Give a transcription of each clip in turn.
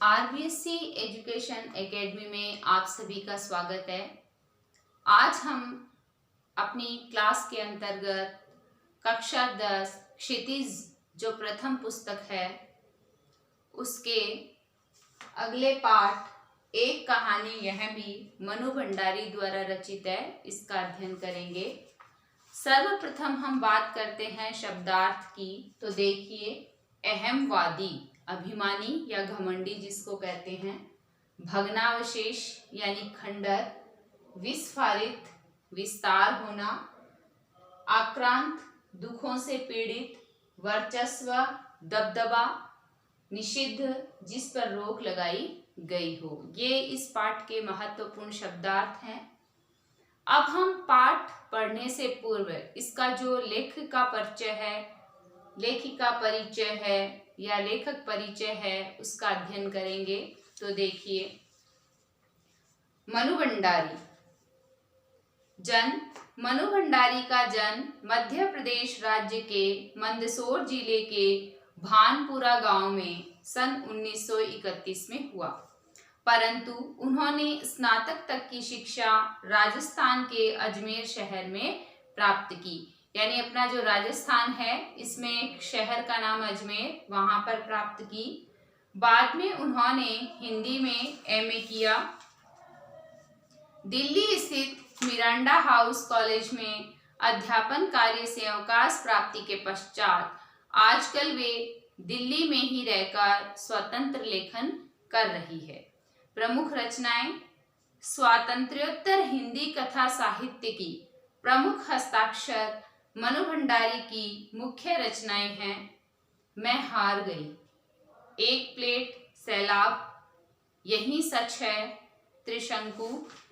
RBSC education academy में आप सभी का स्वागत है। आज हम अपनी क्लास के अंतर्गत कक्षा 10 क्षितिज जो प्रथम पुस्तक है उसके अगले पाठ एक कहानी यह भी मनु भंडारी द्वारा रचित है, इसका अध्ययन करेंगे। सर्वप्रथम हम बात करते हैं शब्दार्थ की। तो देखिए, अहमवादी अभिमानी या घमंडी जिसको कहते हैं, भग्नावशेष यानी खंडर, विस्फारित विस्तार होना, आक्रांत दुखों से पीड़ित, वर्चस्व दबदबा, निषिद्ध जिस पर रोक लगाई गई हो। ये इस पाठ के महत्वपूर्ण शब्दार्थ हैं। अब हम पाठ पढ़ने से पूर्व इसका जो लेखक का परिचय है, लेखिका परिचय है या लेखक परिचय है, उसका अध्ययन करेंगे। तो देखिए, मनु भंडारी मनु भंडारी का जन्म मध्य प्रदेश राज्य के मंदसौर जिले के भानपुरा गांव में सन 1931 में हुआ, परंतु उन्होंने स्नातक तक की शिक्षा राजस्थान के अजमेर शहर में प्राप्त की। यानी अपना जो राजस्थान है इसमें एक शहर का नाम अजमेर, वहां पर प्राप्त की। बाद में उन्होंने हिंदी में एमए किया। दिल्ली स्थित मिरांडा हाउस कॉलेज में अध्यापन कार्य से अवकाश प्राप्ति के पश्चात आजकल वे दिल्ली में ही रहकर स्वतंत्र लेखन कर रही है। प्रमुख रचनाएं: स्वातंत्र्योत्तर हिंदी कथा साहित्य की प्रमुख हस्ताक्षर मनु भंडारी की मुख्य रचनाएं हैं मैं हार गई, एक प्लेट, सैलाब, यही सच है, त्रिशंकु,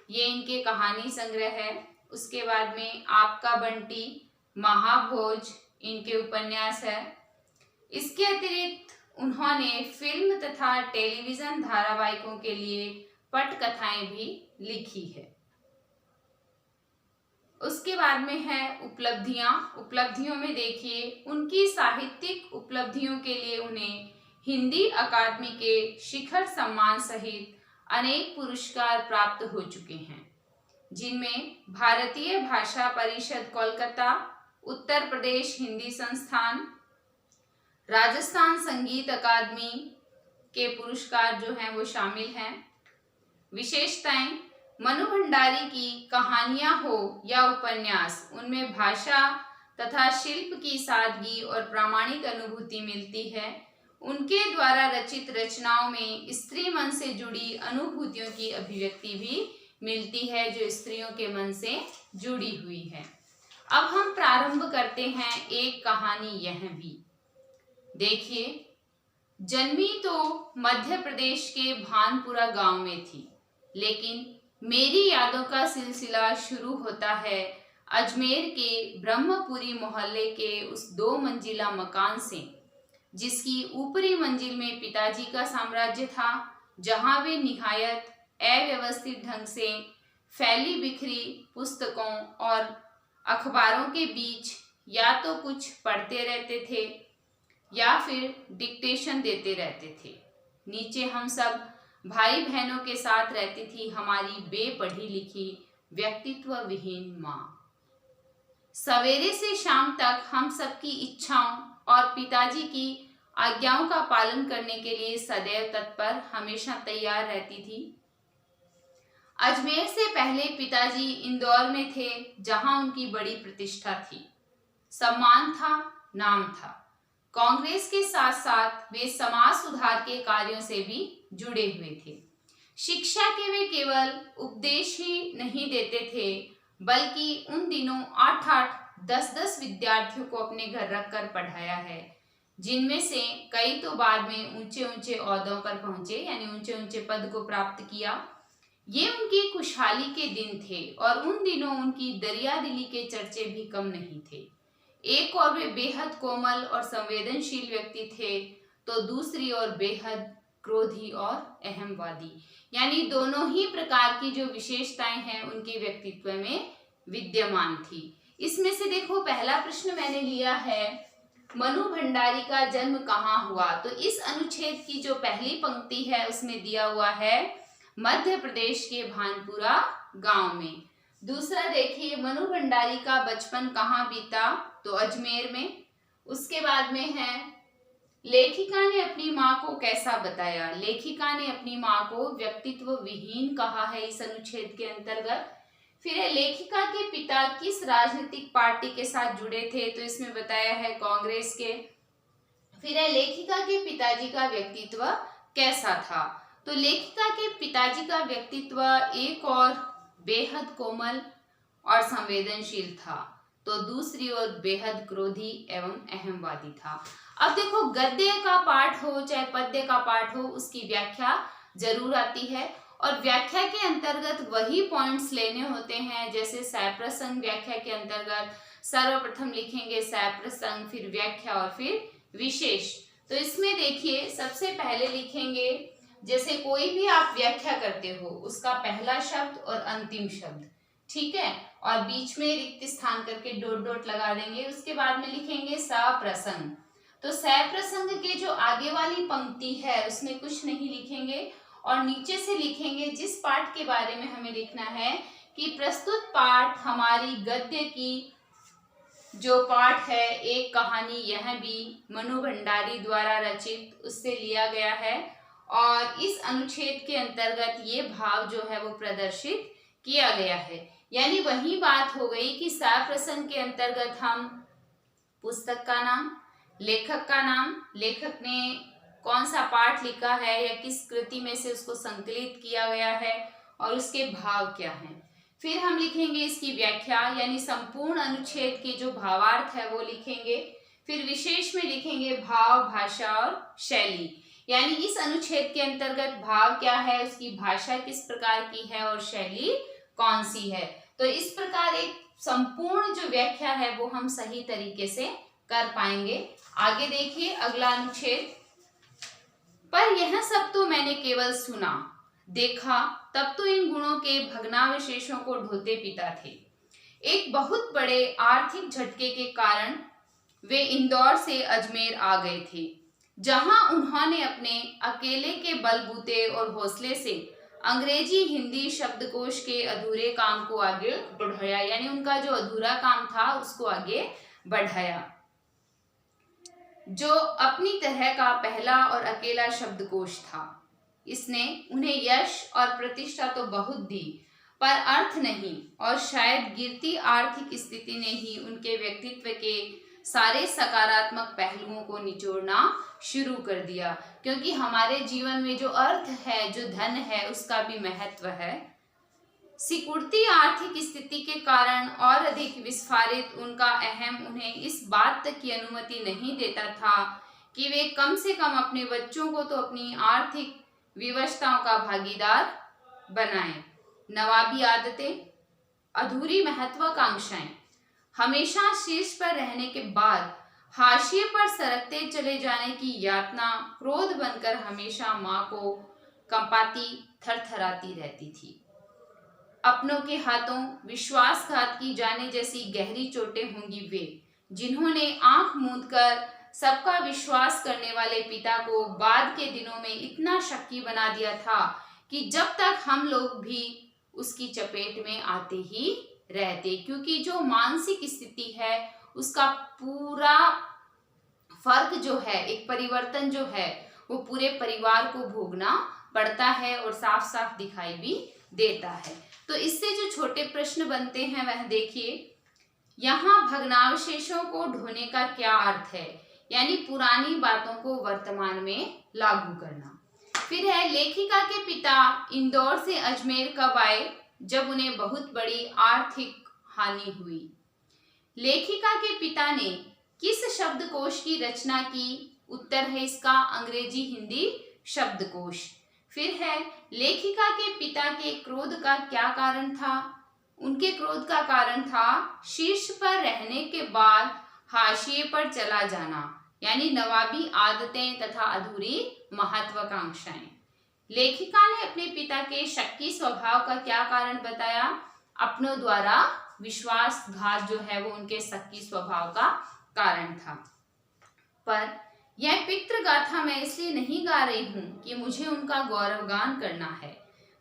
ये इनके कहानी संग्रह है। उसके बाद में आपका बंटी, महाभोज इनके उपन्यास है। इसके अतिरिक्त उन्होंने फिल्म तथा टेलीविजन धारावाहिकों के लिए पटकथाएं भी लिखी है। उसके बाद में है उपलब्धियों में देखिए, उनकी साहित्यिक उपलब्धियों के लिए उन्हें हिंदी अकादमी के शिखर सम्मान सहित अनेक पुरस्कार प्राप्त हो चुके हैं, जिनमें भारतीय भाषा परिषद कोलकाता, उत्तर प्रदेश हिंदी संस्थान, राजस्थान संगीत अकादमी के पुरस्कार जो हैं वो शामिल हैं। विशेषताएं: मनु भंडारी की कहानियां हो या उपन्यास, उनमें भाषा तथा शिल्प की सादगी और प्रामाणिक अनुभूति मिलती है। उनके द्वारा रचित रचनाओं में स्त्री मन से जुड़ी अनुभूतियों की अभिव्यक्ति भी मिलती है, जो स्त्रियों के मन से जुड़ी हुई है। अब हम प्रारंभ करते हैं एक कहानी यह भी। देखिए, जन्मी तो मध्य प्रदेश के भानपुरा गांव में थी, लेकिन मेरी यादों का सिलसिला शुरू होता है अजमेर के ब्रह्मपुरी मोहल्ले के उस 2 मंजिला मकान से, जिसकी ऊपरी मंजिल में पिताजी का साम्राज्य था, जहां वे निहायत अव्यवस्थित ढंग से फैली बिखरी पुस्तकों और अखबारों के बीच या तो कुछ पढ़ते रहते थे या फिर डिक्टेशन देते रहते थे। नीचे हम सब भाई बहनों के साथ रहती थी हमारी बेपढ़ी लिखी व्यक्तित्व विहीन माँ। सवेरे से शाम तक हम सबकी इच्छाओं और पिताजी की आज्ञाओं का पालन करने के लिए सदैव तत्पर, हमेशा तैयार रहती थी। अजमेर से पहले पिताजी इंदौर में थे, जहां उनकी बड़ी प्रतिष्ठा थी, सम्मान था, नाम था। कांग्रेस के साथ साथ वे समाज सुधार के कार्यों से भी जुड़े हुए थे। शिक्षा के वे केवल उपदेश ही नहीं देते थे, बल्कि उन दिनों 8-8, 10-10 विद्यार्थियों को अपने घर रखकर पढ़ाया है, जिनमें से कई तो बाद में ऊंचे ऊंचे ओहदों पर पहुंचे, यानी ऊंचे ऊंचे पद को प्राप्त किया। ये उनकी खुशहाली के दिन थे और उन दिनों उनकी दरियादिली के चर्चे भी कम नहीं थे। एक और वे बेहद कोमल और संवेदनशील व्यक्ति थे, तो दूसरी ओर बेहद क्रोधी और अहमवादी, यानी दोनों ही प्रकार की जो विशेषताएं हैं उनके व्यक्तित्व में विद्यमान थी। इसमें से देखो, पहला प्रश्न मैंने लिया है मनु भंडारी का जन्म कहाँ हुआ? तो इस अनुच्छेद की जो पहली पंक्ति है उसमें दिया हुआ है मध्य प्रदेश के भानपुरा गांव में। दूसरा देखिए, मनु भंडारी का बचपन कहाँ बीता? तो अजमेर में। उसके बाद में है लेखिका ने अपनी माँ को कैसा बताया? लेखिका ने अपनी माँ को व्यक्तित्व विहीन कहा है इस अनुच्छेद के अंतर्गत। फिर है लेखिका के पिता किस राजनीतिक पार्टी के साथ जुड़े थे? तो इसमें बताया है कांग्रेस के। फिर है लेखिका के पिताजी का व्यक्तित्व कैसा था? तो लेखिका के पिताजी का व्यक्तित्व एक और बेहद कोमल और संवेदनशील था, तो दूसरी ओर बेहद क्रोधी एवं अहमवादी था। अब देखो, गद्य का पाठ हो चाहे पद्य का पाठ हो, उसकी व्याख्या जरूर आती है और व्याख्या के अंतर्गत वही पॉइंट्स लेने होते हैं। जैसे सप्रसंग व्याख्या के अंतर्गत सर्वप्रथम लिखेंगे सप्रसंग, फिर व्याख्या और फिर विशेष। तो इसमें देखिए, सबसे पहले लिखेंगे, जैसे कोई भी आप व्याख्या करते हो उसका पहला शब्द और अंतिम शब्द, ठीक है, और बीच में रिक्त स्थान करके डॉट डॉट लगा देंगे। उसके बाद में लिखेंगे सप्रसंग। तो सप्रसंग के जो आगे वाली पंक्ति है उसमें कुछ नहीं लिखेंगे और नीचे से लिखेंगे जिस पाठ के बारे में हमें लिखना है कि प्रस्तुत पाठ हमारी गद्य की जो पाठ है, एक कहानी यह भी मनु भंडारी द्वारा रचित, उससे लिया गया है और इस अनुच्छेद के अंतर्गत ये भाव जो है वो प्रदर्शित किया गया है। यानी वही बात हो गई कि सप्रसंग के अंतर्गत हम पुस्तक का नाम, लेखक का नाम, लेखक ने कौन सा पाठ लिखा है या किस कृति में से उसको संकलित किया गया है और उसके भाव क्या हैं। फिर हम लिखेंगे इसकी व्याख्या, यानी संपूर्ण अनुच्छेद के जो भावार्थ है वो लिखेंगे। फिर विशेष में लिखेंगे भाव, भाषा और शैली, यानी इस अनुच्छेद के अंतर्गत भाव क्या है, उसकी भाषा किस प्रकार की है और शैली कौन सी है। तो इस प्रकार एक संपूर्ण जो व्याख्या है वो हम सही तरीके से कर पाएंगे। आगे देखिए अगला अनुच्छेद, पर यह सब तो मैंने केवल सुना देखा, तब तो इन गुणों के भग्नावशेषों को ढोते पिता थे। एक बहुत बड़े आर्थिक झटके के कारण वे इंदौर से अजमेर आ गए थे, जहां उन्होंने अपने अकेले के बलबूते और हौसले से अंग्रेजी हिंदी शब्दकोश के अधूरे काम को आगे बढ़ाया, यानी उनका जो अधूरा काम था उसको आगे बढ़ाया। जो अपनी तरह का पहला और अकेला शब्दकोश था, इसने उन्हें यश और प्रतिष्ठा तो बहुत दी, पर अर्थ नहीं, और शायद गिरती आर्थिक स्थिति ने ही उनके व्यक्तित्व के सारे सकारात्मक पहलुओं को निचोड़ना शुरू कर दिया। क्योंकि हमारे जीवन में जो अर्थ है, जो धन है, उसका भी महत्व है। सिकुड़ती आर्थिक स्थिति के कारण और अधिक विस्फारित उनका अहम उन्हें इस बात तक की अनुमति नहीं देता था कि वे कम से कम अपने बच्चों को तो अपनी आर्थिक विवशताओं का भागीदार बनाएं। नवाबी आदतें, अधूरी महत्वाकांक्षाएं, हमेशा शीर्ष पर रहने के बाद हाशिए पर सरकते चले जाने की यातना क्रोध बनकर हमेशा माँ को कंपाती, थरथराती रहती थी। अपनों के हाथों विश्वासघात की जाने जैसी गहरी चोटें होंगी वे, जिन्होंने आंख मूंदकर सबका विश्वास करने वाले पिता को बाद के दिनों में इतना शक्की बना दिया था कि जब तक हम लोग भी उसकी चपेट में आते ही रहते। क्योंकि जो मानसिक स्थिति है उसका पूरा फर्क जो है, एक परिवर्तन जो है, वो पूरे परिवार को भोगना पड़ता है और साफ साफ दिखाई भी देता है। तो इससे जो छोटे प्रश्न बनते हैं वह देखिए, यहाँ भग्नावशेषों को ढोने का क्या अर्थ है, यानी पुरानी बातों को वर्तमान में लागू करना। फिर है लेखिका के पिता इंदौर से अजमेर कब आए, जब उन्हें बहुत बड़ी आर्थिक हानि हुई। लेखिका के पिता ने किस शब्दकोश की रचना की, उत्तर है इसका अंग्रेजी हिंदी शब्दकोश। फिर है लेखिका के पिता के क्रोध का क्या कारण था, उनके क्रोध का कारण था शीर्ष पर रहने के बाद हाशिए पर चला जाना, यानी नवाबी आदतें तथा अधूरी महत्वाकांक्षाएं। लेखिका ने अपने पिता के शक्की स्वभाव का क्या कारण बताया, अपनों द्वारा विश्वासघात जो है वो उनके शक्की स्वभाव का कारण था। पर यह पितृगाथा मैं इसलिए नहीं गा रही हूँ कि मुझे उनका गौरवगान करना है,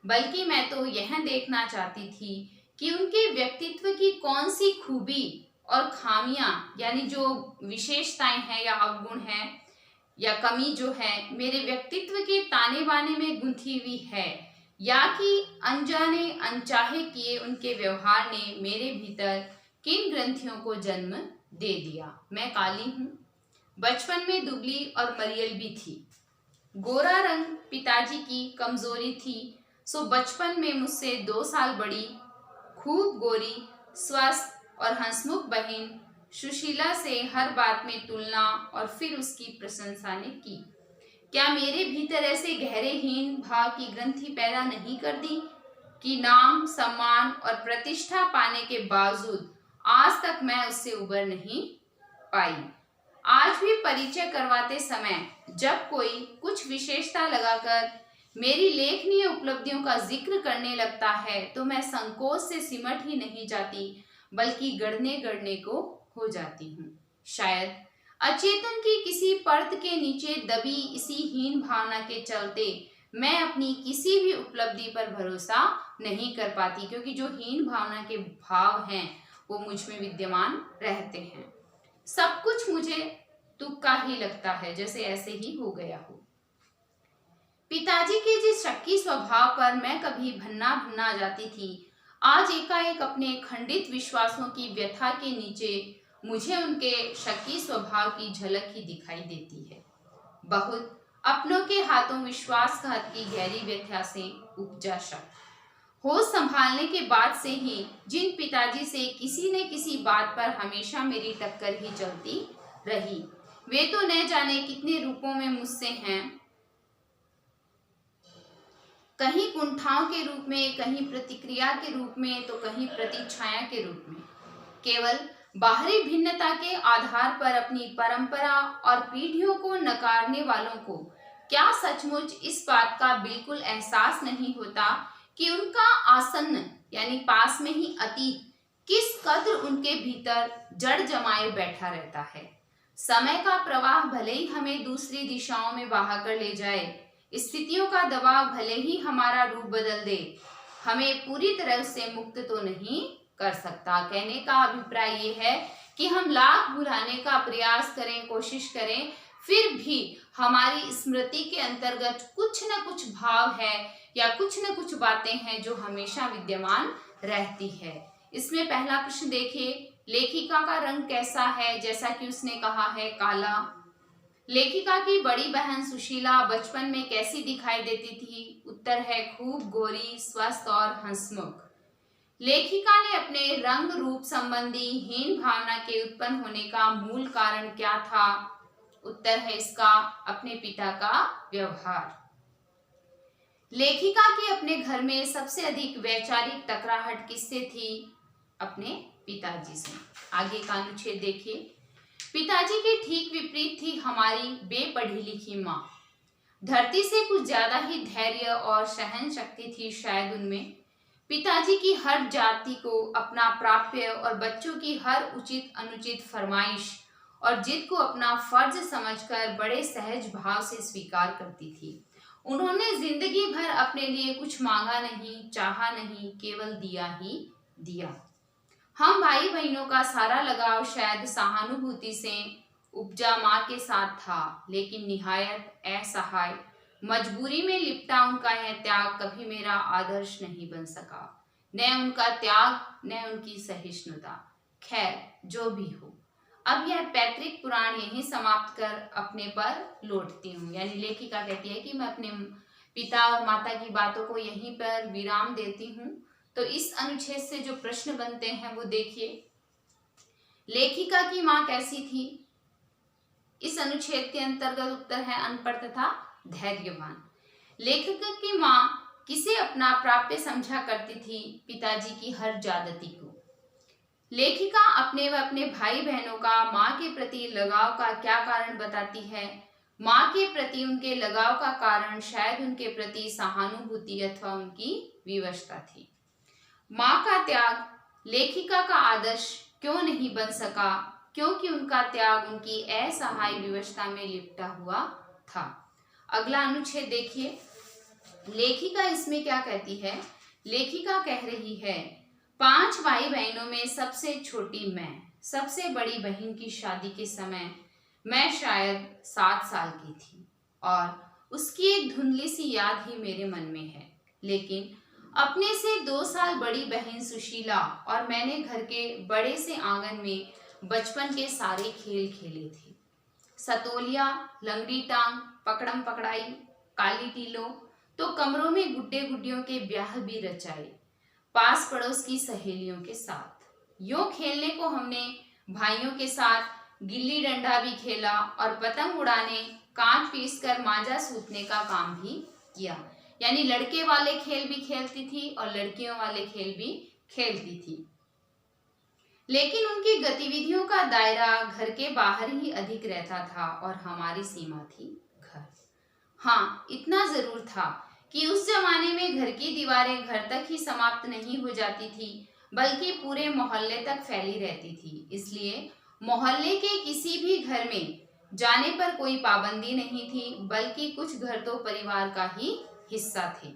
बल्कि मैं तो यह देखना चाहती थी कि उनके व्यक्तित्व की कौन सी खूबी और खामियां, यानी जो विशेषताएं हैं या अवगुण हैं या कमी जो है मेरे व्यक्तित्व के ताने बाने में गुंथी हुई है, या कि अनजाने अनचाहे किए उनके व्यवहार ने मेरे भीतर किन ग्रंथियों को जन्म दे दिया। मैं काली हूँ, बचपन में दुबली और मरियल भी थी। गोरा रंग पिताजी की कमजोरी थी, सो बचपन में मुझसे 2 साल बड़ी खूब गोरी, स्वस्थ और हंसमुख बहन सुशीला से हर बात में तुलना और फिर उसकी प्रशंसा ने की। क्या मेरे भीतर ऐसे गहरे हीन भाव की ग्रंथि पैदा नहीं कर दी कि नाम, सम्मान और प्रतिष्ठा पाने के बावजूद आज तक मैं उससे उबर नहीं पाई। आज भी परिचय करवाते समय जब कोई कुछ विशेषता लगाकर मेरी लेखनीय उपलब्धियों का जिक्र करने लगता है तो मैं संकोच से सिमट ही नहीं जाती, बल्कि गढ़ने गढ़ने को हो जाती हूँ। शायद अचेतन की किसी परत के नीचे दबी इसी हीन भावना के चलते मैं अपनी किसी भी उपलब्धि पर भरोसा नहीं कर पाती, क्योंकि जो हीन भावना के भाव हैं वो मुझ में विद्यमान रहते हैं। सब कुछ मुझे तुक्का ही लगता है, जैसे ऐसे ही हो गया हो। पिताजी के जिस शक्की स्वभाव पर मैं कभी भन्ना भन्ना जाती थी, आज एकाएक अपने खंडित विश्वासों की व्यथा के नीचे मुझे उनके शक्की स्वभाव की झलक ही दिखाई देती है। बहुत अपनों के हाथों विश्वासघात की गहरी व्यथा से उपजा शक। होश संभालने के बाद से ही जिन पिताजी से किसी न किसी बात पर हमेशा मेरी टक्कर ही चलती रही, वे तो न जाने कितने रूपों में मुझसे हैं, कहीं कुंठाओं के रूप में, कहीं प्रतिक्रिया के रूप में, तो कहीं प्रतिछाया के रूप में। केवल बाहरी भिन्नता के आधार पर अपनी परंपरा और पीढ़ियों को नकारने वालों को क्या सचमुच इस बात का बिल्कुल एहसास नहीं होता कि उनका आसन्न यानी पास में ही अतीत किस कद्र उनके भीतर जड़ जमाए बैठा रहता है। समय का प्रवाह भले ही हमें दूसरी दिशाओं में बहा कर ले जाए, स्थितियों का दबाव भले ही हमारा रूप बदल दे, हमें पूरी तरह से मुक्त तो नहीं कर सकता। कहने का अभिप्राय ये है कि हम लाख भुलाने का प्रयास करें, कोशिश करें, फिर भी हमारी स्मृति के अंतर्गत कुछ न कुछ भाव है या कुछ न कुछ बातें हैं जो हमेशा विद्यमान रहती है। इसमें पहला प्रश्न देखिए, लेखिका का रंग कैसा है? जैसा कि उसने कहा है, काला। लेखिका की बड़ी बहन सुशीला बचपन में कैसी दिखाई देती थी? उत्तर है, खूब गोरी, स्वस्थ और हंसमुख। लेखिका ने अपने रंग रूप संबंधी हीन भावना के उत्पन्न होने का मूल कारण क्या था? उत्तर है इसका, अपने पिता का व्यवहार। लेखिका की अपने घर में सबसे अधिक वैचारिक टकराहट किससे थी? अपने पिताजी से। आगे का अनुच्छेद देखिए, पिताजी के ठीक विपरीत थी हमारी बेपढ़ी लिखी माँ। धरती से कुछ ज्यादा ही धैर्य और सहन शक्ति थी शायद उनमें। पिताजी की हर जाति को अपना प्राप्य और बच्चों की हर उचित अनुचित फरमाइश और जिद को अपना फर्ज समझकर बड़े सहज भाव से स्वीकार करती थी। उन्होंने जिंदगी भर अपने लिए कुछ मांगा नहीं, चाहा नहीं, केवल दिया ही दिया। हम भाई बहनों का सारा लगाव शायद सहानुभूति से उपजा माँ के साथ था, लेकिन निहायत असहाय मजबूरी में लिपटा उनका यह त्याग कभी मेरा आदर्श नहीं बन सका। न उनका त्याग, न उनकी सहिष्णुता। खैर, जो भी हो, अब यह पैतृक पुराण यहीं समाप्त कर अपने पर लौटती हूँ। यानी लेखिका कहती है कि मैं अपने पिता और माता की बातों को यहीं पर विराम देती हूँ। तो इस अनुच्छेद से जो प्रश्न बनते हैं वो देखिए, लेखिका की माँ कैसी थी? इस अनुच्छेद के अंतर्गत उत्तर है, अनपढ़ तथा धैर्यवान। लेखिका की माँ किसे अपना प्राप्य समझा करती थी? पिताजी की हर ज्यादती को। लेखिका अपने व अपने भाई बहनों का माँ के प्रति लगाव का क्या कारण बताती है? माँ के प्रति उनके लगाव का कारण शायद उनके प्रति सहानुभूति अथवा उनकी विवशता थी। माँ का त्याग लेखिका का आदर्श क्यों नहीं बन सका? क्योंकि उनका त्याग उनकी असहाय विवशता में लिपटा हुआ था। अगला अनुच्छेद देखिए, लेखिका इसमें क्या कहती है। लेखिका कह रही है, 5 भाई बहनों में सबसे छोटी मैं। सबसे बड़ी बहन की शादी के समय मैं शायद 7 साल की थी और उसकी एक धुंधली सी याद ही मेरे मन में है। लेकिन अपने से 2 साल बड़ी बहन सुशीला और मैंने घर के बड़े से आंगन में बचपन के सारे खेल खेले थे। सतोलिया, लंगड़ी टांग, पकड़म पकड़ाई, काली टीलो, तो कमरों में गुड्डे गुड्डियों के ब्याह भी रचाए, पास पड़ोस की सहेलियों के साथ। यूं खेलने को हमने भाइयों के साथ गिल्ली डंडा भी खेला और पतंग उड़ाने, कांच पीस कर मांझा सूतने का काम भी किया। यानी लड़के वाले खेल भी खेलती थी और लड़कियों वाले खेल भी खेलती थी। लेकिन उनकी गतिविधियों का दायरा घर के बाहर ही अधिक रहता था और हमारी सीमा थी घर। हाँ, इतना जरूर था कि उस जमाने में घर की दीवारें घर तक ही समाप्त नहीं हो जाती थी, बल्कि पूरे मोहल्ले तक फैली रहती थी। इसलिए मोहल्ले के किसी भी घर में जाने पर कोई पाबंदी नहीं थी, बल्कि कुछ घर तो परिवार का ही हिस्सा थे।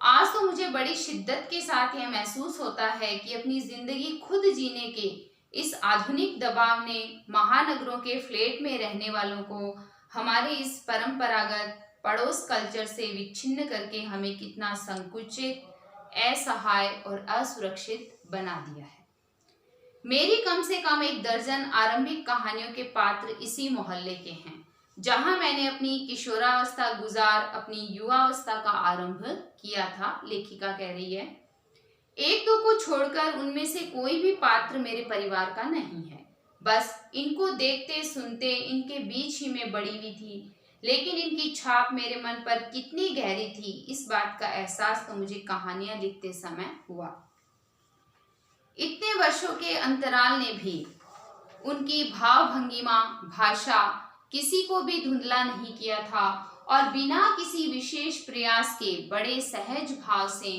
आज तो मुझे बड़ी शिद्दत के साथ यह महसूस होता है कि अपनी जिंदगी खुद जीने के इस आधुनिक दबाव ने महानगरों के फ्लैट में रहने वालों को हमारे इस परंपरागत पड़ोस कल्चर से विच्छिन्न करके हमें कितना संकुचित, असहाय और असुरक्षित बना दिया है। मेरी कम से कम 1 दर्जन आरंभिक कहानियों के पात्र इसी मोहल्ले के हैं, जहां मैंने अपनी किशोरावस्था गुजार अपनी युवावस्था का आरंभ किया था। लेखिका कह रही है, 1-2 को छोड़कर उनमें से कोई भी पात्र मेरे परिवार का नहीं है। बस इनको देखते सुनते इनके बीच ही मैं बड़ी हुई थी, लेकिन इनकी छाप मेरे मन पर कितनी गहरी थी, इस बात का एहसास तो मुझे कहानियां लिखते समय हुआ। इतने वर्षों के अंतराल ने भी उनकी भाव भंगिमा, भाषा किसी को भी धुंधला नहीं किया था और बिना किसी विशेष प्रयास के बड़े सहज भाव से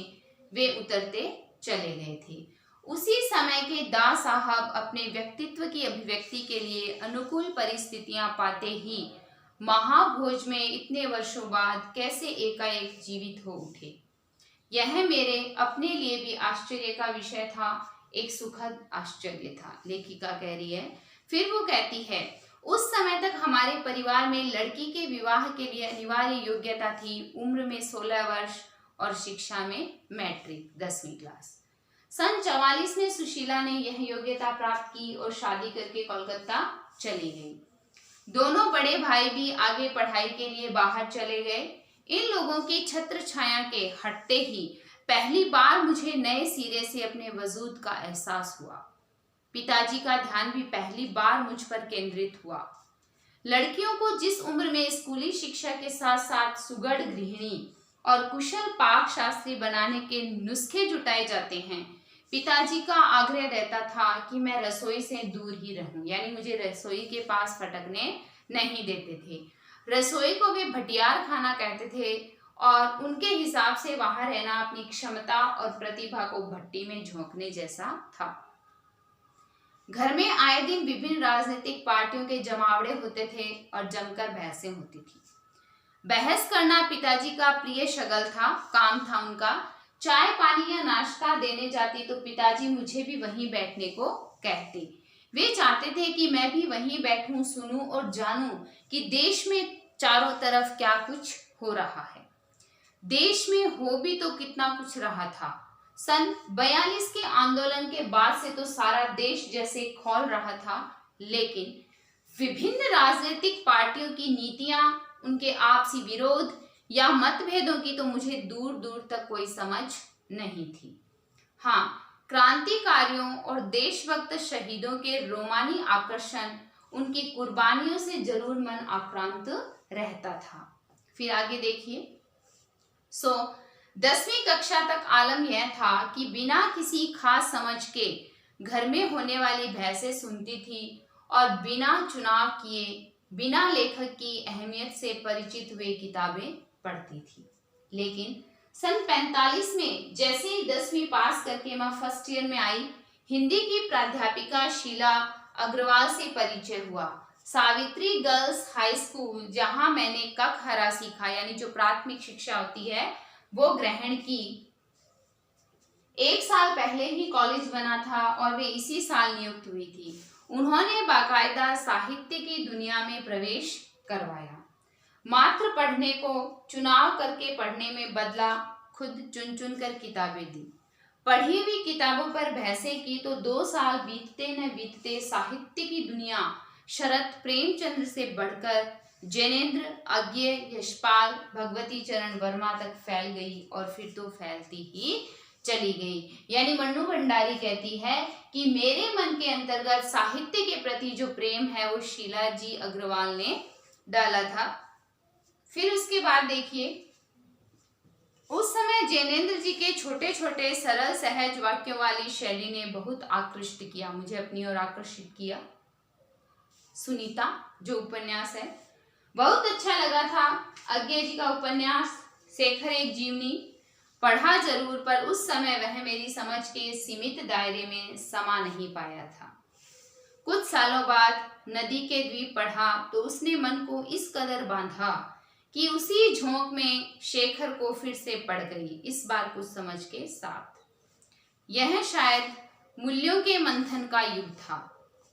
वे उतरते चले गए थे। उसी समय के दास साहब अपने व्यक्तित्व की अभिव्यक्ति के लिए अनुकूल परिस्थितियां पाते ही महाभोज में इतने वर्षों बाद कैसे एकाएक जीवित हो उठे, यह मेरे अपने लिए भी आश्चर्य का विषय था, एक सुखद आश्चर्य था। लेखिका कह रही है, फिर वो कहती है, उस समय तक हमारे परिवार में लड़की के विवाह के लिए अनिवार्य योग्यता थी उम्र में 16 वर्ष और शिक्षा में मैट्रिक 10वीं क्लास। सन 44 में सुशीला ने यह योग्यता प्राप्त की और शादी करके कोलकाता चली गई। दोनों बड़े भाई भी आगे पढ़ाई के लिए बाहर चले गए। इन लोगों की छत्र छाया के हटते ही पहली बार मुझे नए सिरे से अपने वजूद का एहसास हुआ। पिताजी का ध्यान भी पहली बार मुझ पर केंद्रित हुआ। लड़कियों को जिस उम्र में स्कूली शिक्षा के साथ साथ सुगढ़ गृहिणी और कुशल पाक शास्त्री बनाने के नुस्खे जुटाए जाते हैं, पिताजी का आग्रह रहता था कि मैं रसोई से दूर ही रहूं, यानी मुझे रसोई के पास फटकने नहीं देते थे। रसोई को वे भटियार खाना कहते थे और उनके हिसाब से वहां रहना अपनी क्षमता और प्रतिभा को भट्टी में झोंकने जैसा था। घर में आए दिन विभिन्न राजनीतिक पार्टियों के जमावड़े होते थे और जमकर बहसें होती थी। बहस करना पिताजी का प्रिय शगल था, काम था उनका। चाय पानी या नाश्ता देने जाती तो पिताजी मुझे भी वहीं बैठने को कहते। वे चाहते थे कि मैं भी वहीं बैठूं, सुनूं और जानूं कि देश में चारों तरफ क्या कुछ हो रहा है। देश में हो भी तो कितना कुछ रहा था। सन 42 के आंदोलन के बाद से तो सारा देश जैसे खौल रहा था, लेकिन विभिन्न राजनीतिक पार्टियों की नीतियां, उनके आपसी विरोध या मतभेदों की तो मुझे दूर दूर तक कोई समझ नहीं थी। हाँ, क्रांतिकारियों और देशभक्त शहीदों के रोमानी आकर्षण, उनकी कुर्बानियों से जरूर मन आक्रांत रहता था। फिर आगे देखिए। 10वीं कक्षा तक आलम यह था कि बिना किसी खास समझ के घर में होने वाली बहसें सुनती थी और बिना चुनाव किए, बिना लेखक की अहमियत से परिचित हुए किताबें पढ़ती थी। लेकिन सन 45 में जैसे ही 10वीं पास करके मैं फर्स्ट ईयर में आई, हिंदी की प्राध्यापिका शीला अग्रवाल से परिचय हुआ। सावित्री गर्ल्स हाई स्कूल, जहां मैंने कक हरा सीखा, यानी जो प्राथमिक शिक्षा होती है वो ग्रहण की। 1 साल पहले ही कॉलेज बना था और वे इसी साल नियुक्त हुई थी। उन्होंने बाकायदा साहित्य की दुनिया में प्रवेश करवाया। मात्र पढ़ने को चुनाव करके पढ़ने में बदला, खुद चुन चुन कर किताबें दी। पढ़ी हुई किताबों पर बहसें की तो 2 साल बीतते न बीतते साहित्य की दुनिया शरत प्रेमचंद्र से बढ़कर जैनेन्द्र, अज्ञ, यशपाल, भगवती चरण वर्मा तक फैल गई और फिर तो फैलती ही चली गई। यानी मन्नू भंडारी कहती है कि मेरे मन के अंतर्गत साहित्य के प्रति जो प्रेम है वो शीला जी अग्रवाल ने डाला था। फिर उसके बाद देखिए, उस समय जैनेन्द्र जी के छोटे छोटे सरल सहज वाक्यों वाली शैली ने बहुत आकृष्ट किया, मुझे अपनी ओर आकर्षित किया। सुनीता जो उपन्यास है बहुत अच्छा लगा था। अज्ञे जी का उपन्यास शेखर एक जीवनी पढ़ा जरूर, पर उस समय वह मेरी समझ के सीमित दायरे में समा नहीं पाया था। कुछ सालों बाद नदी के द्वीप पढ़ा तो उसने मन को इस कदर बांधा कि उसी झोंक में शेखर को फिर से पड़ गई, इस बार कुछ समझ के साथ। यह शायद मूल्यों के मंथन का युग था।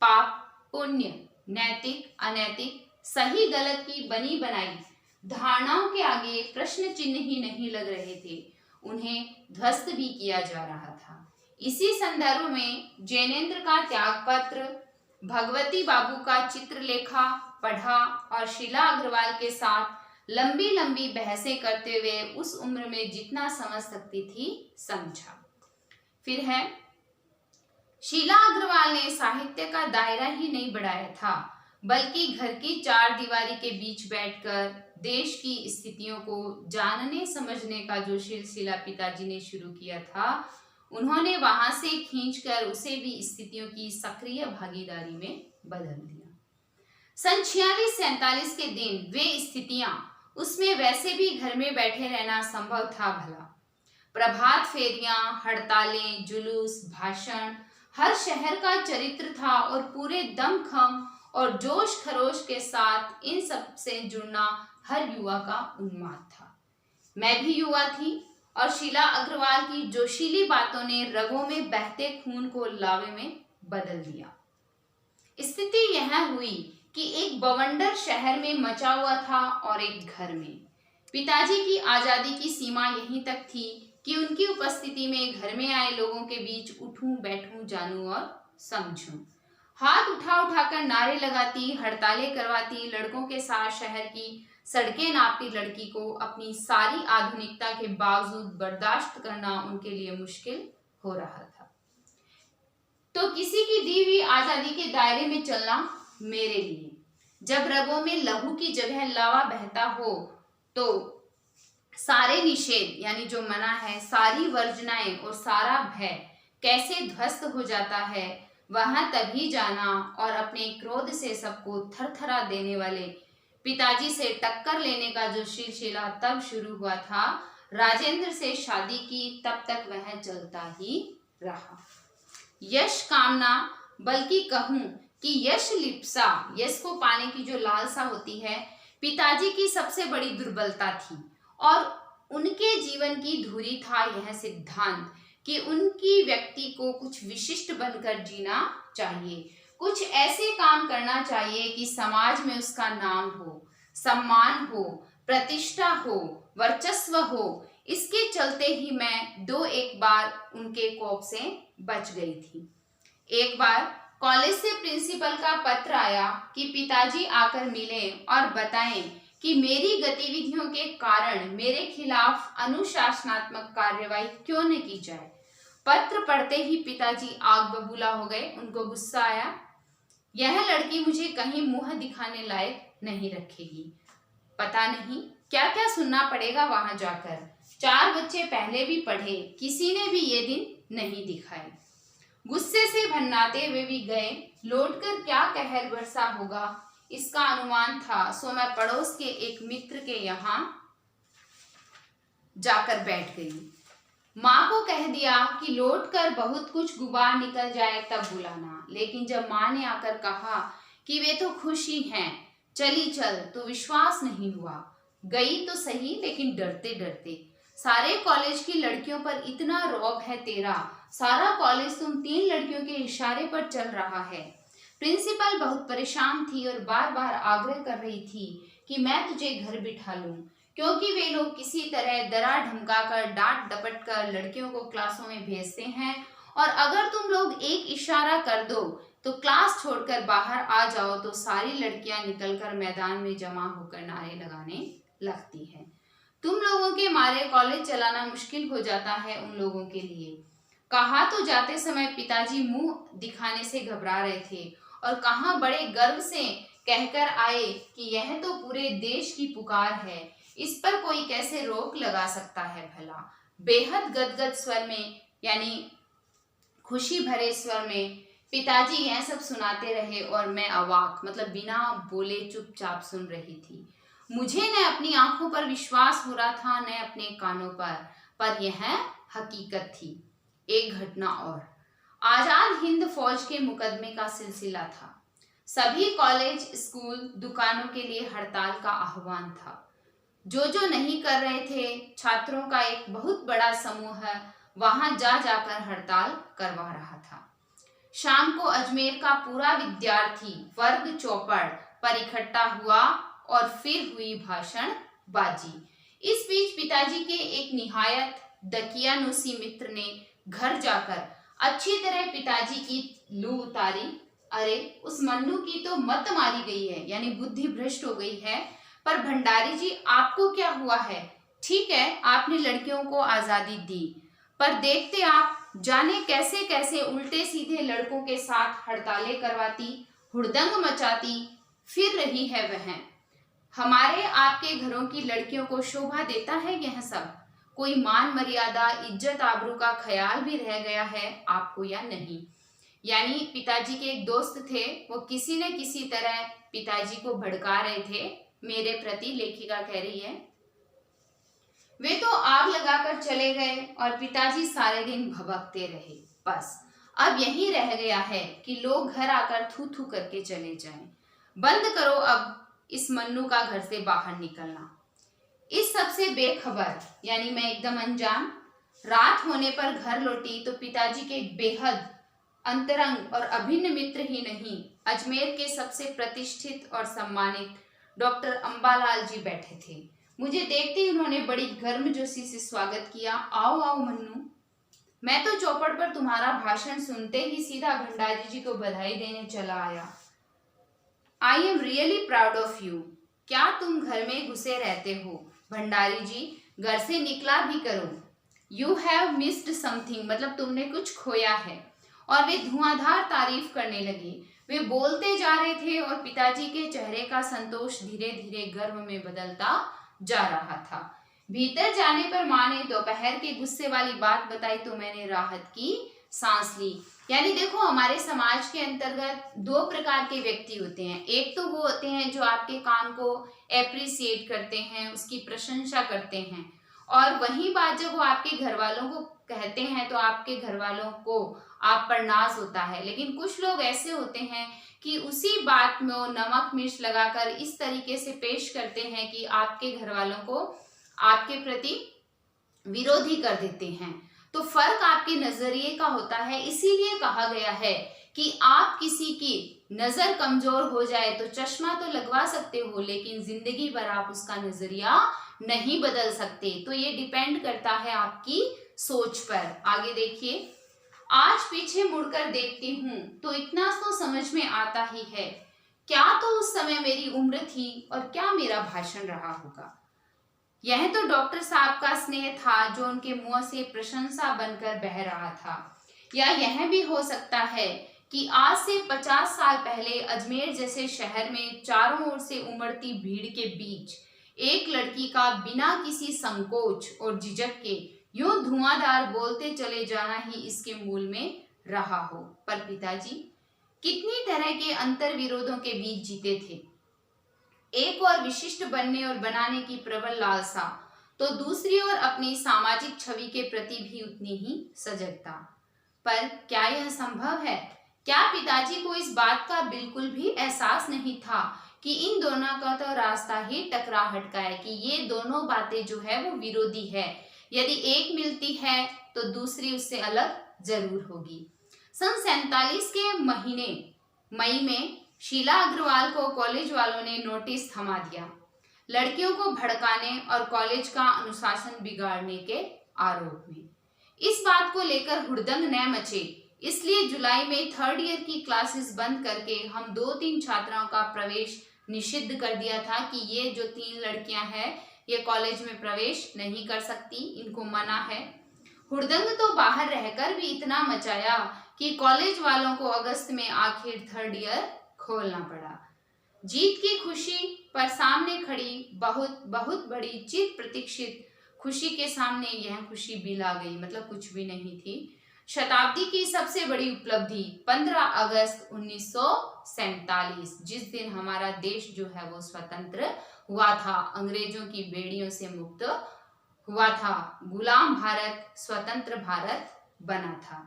पाप पुण्य, नैतिक अनैतिक, सही गलत की बनी बनाई धारणाओं के आगे प्रश्न चिन्ह ही नहीं लग रहे थे, उन्हें ध्वस्त भी किया जा रहा था। इसी संदर्भ में जैनेन्द्र का त्याग पत्र, भगवती बाबू का चित्रलेखा पढ़ा और शीला अग्रवाल के साथ लंबी लंबी बहसें करते हुए उस उम्र में जितना समझ सकती थी समझा। फिर है, शीला अग्रवाल ने साहित्य का दायरा ही नहीं बढ़ाया था, बल्कि घर की 4 दीवारी के बीच बैठकर देश की स्थितियों को जानने समझने का जो सिलसिला पिताजी ने शुरू किया था, उन्होंने वहां से खींचकर उसे भी स्थितियों की सक्रिय भागीदारी में बदल दिया। सन 46-47 के दिन वे स्थितियां, उसमें वैसे भी घर में बैठे रहना संभव था भला। प्रभात फेरियां, हड़तालें, जुलूस, भाषण, हर शहर का चरित्र था और पूरे दमखम और जोश खरोश के साथ इन सब से जुड़ना हर युवा का उन्माद था। मैं भी युवा थी और शीला अग्रवाल की जोशीली बातों ने रगों में बहते खून को लावे में बदल दिया। स्थिति यह हुई कि एक बवंडर शहर में मचा हुआ था और एक घर में। पिताजी की आजादी की सीमा यहीं तक थी कि उनकी उपस्थिति में घर में आए लोगों के बीच उठूं, बैठूं, जानूं और समझूं। हाथ उठा उठाकर नारे लगाती, हड़तालें करवाती, लड़कों के साथ शहर की सड़कें नापती लड़की को अपनी सारी आधुनिकता के बावजूद बर्दाश्त करना उनके लिए मुश्किल हो रहा था। तो किसी की दी हुई आजादी के दायरे में चलना मेरे लिए, जब रगों में लहू की जगह लावा बहता हो तो सारे निषेध यानी जो मना है, सारी वर्जनाएं और सारा भय कैसे ध्वस्त हो जाता है, वहां तभी जाना और अपने क्रोध से सबको थरथरा देने वाले पिताजी से टक्कर लेने का जो सिलसिला तब शुरू हुआ था। राजेंद्र से शादी की तब तक वह चलता ही रहा। यश कामना, बल्कि कहूं कि यश लिप्सा, यश को पाने की जो लालसा होती है, पिताजी की सबसे बड़ी दुर्बलता थी और उनके जीवन की धुरी था यह सिद्धांत कि उनकी व्यक्ति को कुछ विशिष्ट बनकर जीना चाहिए, कुछ ऐसे काम करना चाहिए कि समाज में उसका नाम हो, सम्मान हो, प्रतिष्ठा हो, वर्चस्व हो। इसके चलते ही मैं 2-1 बार उनके कोप से बच गई थी। एक बार कॉलेज से प्रिंसिपल का पत्र आया कि पिताजी आकर मिलें और बताएं कि मेरी गतिविधियों के कारण मेरे खिलाफ अनुशासनात्मक कार्यवाही क्यों न की जाए। पत्र पढ़ते ही पिताजी आग बबूला हो गए, उनको गुस्सा आया। यह लड़की मुझे कहीं मुंह दिखाने लायक नहीं रखेगी, पता नहीं क्या क्या सुनना पड़ेगा वहां जाकर। 4 बच्चे पहले भी पढ़े, किसी ने भी ये दिन नहीं दिखाए। गुस्से से भन्नाते हुए भी गए, लौटकर क्या कहर बरसा होगा इसका अनुमान था, सो मैं पड़ोस के एक मित्र के यहाँ जाकर बैठ गई। माँ को कह दिया कि लौट कर बहुत कुछ गुबार निकल जाए तब बुलाना। लेकिन जब माँ ने आकर कहा कि वे तो खुश ही हैं, चली चल, तो विश्वास नहीं हुआ। गई तो सही, लेकिन डरते डरते। सारे कॉलेज की लड़कियों पर इतना रौब है तेरा, सारा कॉलेज तुम 3 लड़कियों के इशारे पर चल रहा है। प्रिंसिपल बहुत परेशान थी और बार बार आग्रह कर रही थी कि मैं तुझे घर बिठा लूं, क्योंकि वे लोग किसी तरह डरा धमकाकर डांट डपट कर लड़कियों को क्लासों में भेजते हैं, और अगर तुम लोग एक इशारा कर दो तो क्लास छोड़कर बाहर आ जाओ तो सारी लड़कियां निकलकर मैदान में जमा होकर नारे लगाने लगती है। तुम लोगों के मारे कॉलेज चलाना मुश्किल हो जाता है उन लोगों के लिए। कहा तो जाते समय पिताजी मुंह दिखाने से घबरा रहे थे, और कहा बड़े गर्व से कहकर आए कि यह तो पूरे देश की पुकार है, इस पर कोई कैसे रोक लगा सकता है भला। बेहद गदगद स्वर में, यानी खुशी भरे स्वर में पिताजी यह सब सुनाते रहे, और मैं अवाक, मतलब बिना बोले चुपचाप सुन रही थी। मुझे न अपनी आंखों पर विश्वास हो रहा था, न अपने कानों पर यह हकीकत थी। एक घटना और, आजाद हिंद फौज के मुकदमे का सिलसिला था। सभी कॉलेज, स्कूल, दुकानों के लिए हड़ताल का आह्वान था। जो नहीं कर रहे थे, छात्रों का एक बहुत बड़ा समूह वहां जाकर हड़ताल करवा रहा था। शाम को अजमेर का पूरा विद्यार्थी वर्ग चौपड़ पर इकट्ठा हुआ और फिर हुई भाषण बाजी। इस बीच पिताजी के एक निहायत दकियानूसी मित्र ने घर जाकर अच्छी तरह पिताजी की लू उतारी। अरे उस मन्नू की तो मत मारी गई है, यानी बुद्धि भ्रष्ट हो गई है। पर भंडारी जी, आपको क्या हुआ है? ठीक है, आपने लड़कियों को आजादी दी, पर देखते आप जाने कैसे कैसे उल्टे सीधे लड़कों के साथ हड़तालें करवाती, हुड़दंग मचाती फिर रही है वह। हमारे आपके घरों की लड़कियों को शोभा देता है यह सब? कोई मान मर्यादा, इज्जत आबरू का ख्याल भी रह गया है आपको या नहीं? यानी पिताजी के एक दोस्त थे, वो किसी न किसी तरह पिताजी को भड़का रहे थे मेरे प्रति, लेखिका कह रही है। वे तो आग लगाकर चले गए और पिताजी सारे दिन भभकते रहे। बस अब यही रह गया है कि लोग घर आकर थू थू करके चले जाएं। बंद करो अब इस मन्नू का घर से बाहर निकलना। इस सब से बेखबर, यानी मैं एकदम अनजान, रात होने पर घर लौटी तो पिताजी के एक बेहद अंतरंग और अभिन्न मित्र ही नहीं, अजमेर के सबसे प्रतिष्ठित और सम्मानित डॉक्टर अंबालाल जी बैठे थे। मुझे देखते ही उन्होंने बड़ी गर्मजोशी से स्वागत किया। आओ आओ मन्नू। मैं तो चौपड़ पर तुम्हारा भाषण सुनते ही सीधा भंडारी जी को बधाई देने चला आया। I am really proud of you. क्या तुम घर में घुसे रहते हो? भंडारी जी, घर से निकला भी करो। यू हैव मिस्ड समथिंग, मतलब तुमने कुछ खोया है। और वे धुआंधार तारीफ करने लगे। वे बोलते जा रहे थे और पिताजी के चेहरे का संतोष धीरे धीरे गर्व में बदलता जा रहा था। भीतर जाने पर माँ ने दोपहर के गुस्से वाली बात बताई तो मैंने राहत की सांस ली। यानी देखो, हमारे समाज के अंतर्गत 2 प्रकार के व्यक्ति होते हैं। एक तो वो होते हैं जो आपके काम को एप्रिसिएट करते हैं, उसकी प्रशंसा करते हैं, और वही बात जब वो आपके घर वालों को कहते हैं तो आपके घर वालों को आप पर नाज होता है। लेकिन कुछ लोग ऐसे होते हैं कि उसी बात में वो नमक मिर्च लगाकर इस तरीके से पेश करते हैं कि आपके घर वालों को आपके प्रति विरोधी कर देते हैं। तो फर्क आपके नजरिए का होता है। इसीलिए कहा गया है कि आप किसी की नजर कमजोर हो जाए तो चश्मा तो लगवा सकते हो, लेकिन जिंदगी भर आप उसका नजरिया नहीं बदल सकते। तो ये डिपेंड करता है आपकी सोच पर। आगे देखिए, आज पीछे मुड़कर देखती हूँ तो इतना तो समझ में आता ही है, क्या तो उस समय मेरी उम्र थी और क्या मेरा भाषण रहा होगा। यह तो डॉक्टर साहब का स्नेह था जो उनके मुंह से प्रशंसा बनकर बह रहा था। या यह भी हो सकता है कि आज से 50 साल पहले अजमेर जैसे शहर में चारों ओर से उमड़ती भीड़ के बीच एक लड़की का बिना किसी संकोच और झिझक के यूं धुआंधार बोलते चले जाना ही इसके मूल में रहा हो। पर पिताजी कितनी तरह के अंतर विरोधों के बीच जीते थे। एक और विशिष्ट बनने और बनाने की प्रबल लालसा, तो दूसरी ओर अपनी सामाजिक छवि के प्रति भी उतनी ही सजग था। पर क्या यह संभव है? क्या पिताजी को इस बात का बिल्कुल भी एहसास नहीं था कि इन दोनों का तो रास्ता ही टकराहट का है, कि ये दोनों बातें जो है वो विरोधी है, यदि एक मिलती है तो दूसरी उससे अलग जरूर होगी। सन 47 के महीने मई में शीला अग्रवाल को कॉलेज वालों ने नोटिस थमा दिया, लड़कियों को भड़काने और कॉलेज का अनुशासन बिगाड़ने के आरोप में। इस बात को लेकर हुड़दंग न मचे, इसलिए जुलाई में 3rd ईयर की क्लासेस बंद करके हम 2-3 छात्राओं का प्रवेश निषिद्ध कर दिया था कि ये जो 3 लड़कियां हैं ये कॉलेज में प्रवेश नहीं कर सकती, इनको मना है। हुड़दंग तो बाहर रहकर भी इतना मचाया कि कॉलेज वालों को अगस्त में आखिर 3rd ईयर खोलना पड़ा। जीत की खुशी पर सामने खड़ी बहुत बड़ी चिर प्रतीक्षित खुशी के सामने यह खुशी बिला गई, मतलब कुछ भी नहीं थी। शताब्दी की सबसे बड़ी उपलब्धि 15 अगस्त 1947, जिस दिन हमारा देश जो है वो स्वतंत्र हुआ था, अंग्रेजों की बेड़ियों से मुक्त हुआ था, गुलाम भारत स्वतंत्र भारत बना था।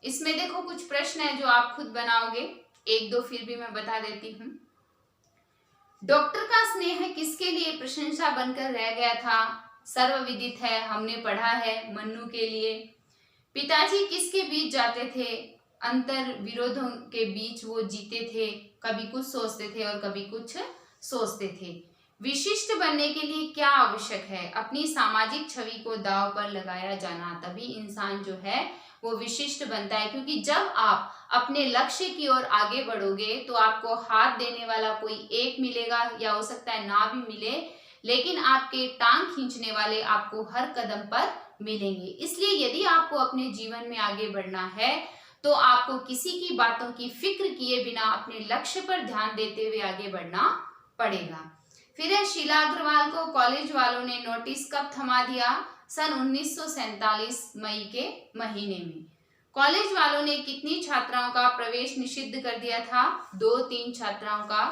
इसमें देखो कुछ प्रश्न है जो आप खुद बनाओगे, 1-2 फिर भी मैं बता देती हूँ। डॉक्टर का स्नेह किसके लिए प्रशंसा बनकर रह गया था? सर्वविदित है, हमने पढ़ा है, मन्नू के लिए। पिताजी किसके बीच जाते थे? अंतर विरोधों के बीच वो जीते थे, कभी कुछ सोचते थे और कभी कुछ सोचते थे। विशिष्ट बनने के लिए क्या आवश्यक है? अपनी सामाजिक छवि को दांव पर लगाया जाना, तभी इंसान जो है वो विशिष्ट बनता है। क्योंकि जब आप अपने लक्ष्य की ओर आगे बढ़ोगे तो आपको हाथ देने वाला कोई एक मिलेगा, या हो सकता है ना भी मिले, लेकिन आपके टांग खींचने वाले आपको हर कदम पर मिलेंगे। इसलिए यदि आपको अपने जीवन में आगे बढ़ना है तो आपको किसी की बातों की फिक्र किए बिना अपने लक्ष्य पर ध्यान देते हुए आगे बढ़ना पड़ेगा। फिर है शीला अग्रवाल को कॉलेज वालों ने नोटिस कब थमा दिया? सन 1947 मई के महीने में। कॉलेज वालों ने कितनी छात्राओं का प्रवेश निषिद्ध कर दिया था? 2-3 छात्राओं का।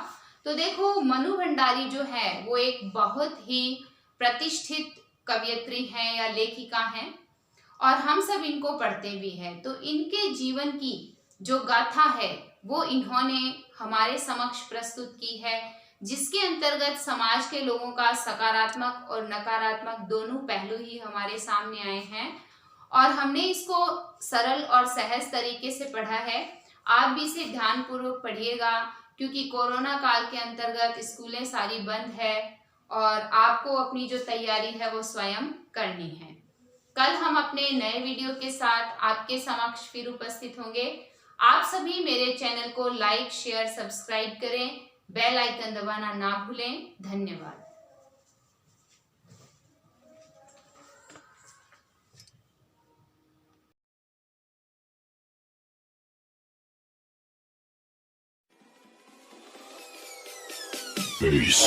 तो देखो मनु भंडारी जो है वो एक बहुत ही प्रतिष्ठित कवयित्री हैं या लेखिका हैं, और हम सब इनको पढ़ते भी हैं। तो इनके जीवन की जो गाथा है वो इन्होंने हमारे समक्ष प्रस्तुत की है, जिसके अंतर्गत समाज के लोगों का सकारात्मक और नकारात्मक दोनों पहलू ही हमारे सामने आए हैं, और हमने इसको सरल और सहज तरीके से पढ़ा है। आप भी इसे ध्यानपूर्वक पढ़िएगा, क्योंकि कोरोना काल के अंतर्गत स्कूलें सारी बंद है और आपको अपनी जो तैयारी है वो स्वयं करनी है। कल हम अपने नए वीडियो के साथ आपके समक्ष फिर उपस्थित होंगे। आप सभी मेरे चैनल को लाइक, शेयर, सब्सक्राइब करें, बेल आइकन दबाना ना भूलें। धन्यवाद। Peace.